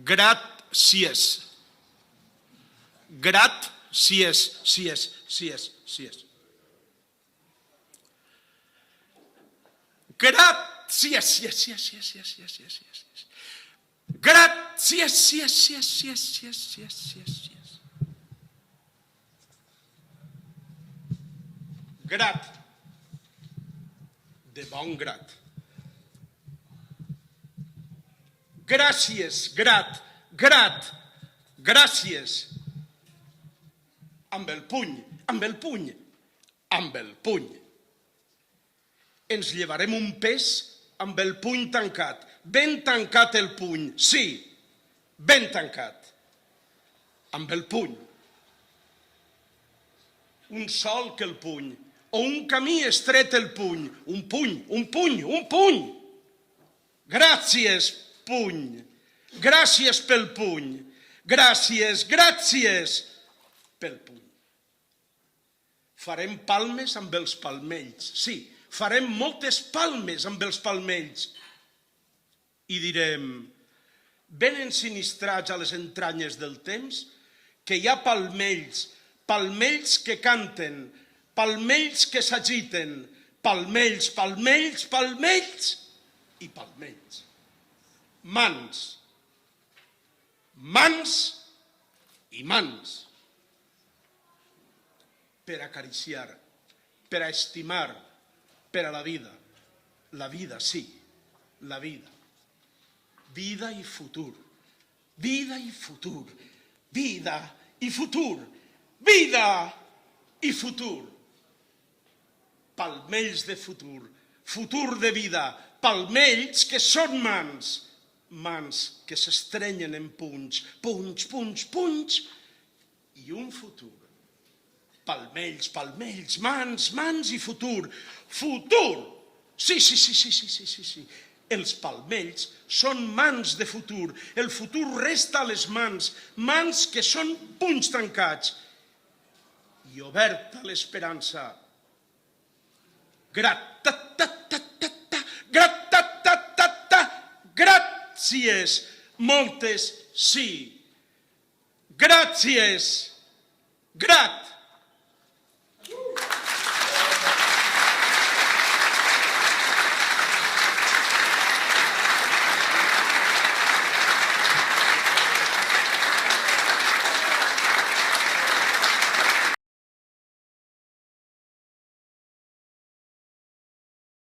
Gràcies. Gràcies. Grat. De bon grat. Gràcies, grat, gràcies. Amb el puny. Ens llevarem un pes amb el puny tancat. Ben tancat el puny, sí, ben tancat. Amb el puny. Un sol que el puny, o un camí estret el puny. Un puny. Gràcies, puny. Gràcies pel puny. Gràcies pel puny. Farem palmes amb els palmells, sí, farem moltes palmes amb els palmells. I direm, ben ensinistrats a les entranyes del temps, que hi ha palmells, palmells que canten, palmells que s'agiten, palmells i palmells. Mans i mans. Per acariciar, per a estimar, per a la vida. La vida, sí, la vida. Vida i futur. Vida i futur. Vida i futur. Vida i futur. Palmells de futur. Futur de vida. Palmells que són mans. Mans que s'estrenyen en punys. Punys. I un futur. Palmells, mans i futur. Futur! Sí. Els palmells són mans de futur. El futur resta a les mans que són punys tancats. I oberta l'esperança. Gràcies, moltes sí. Gràcies. Grat.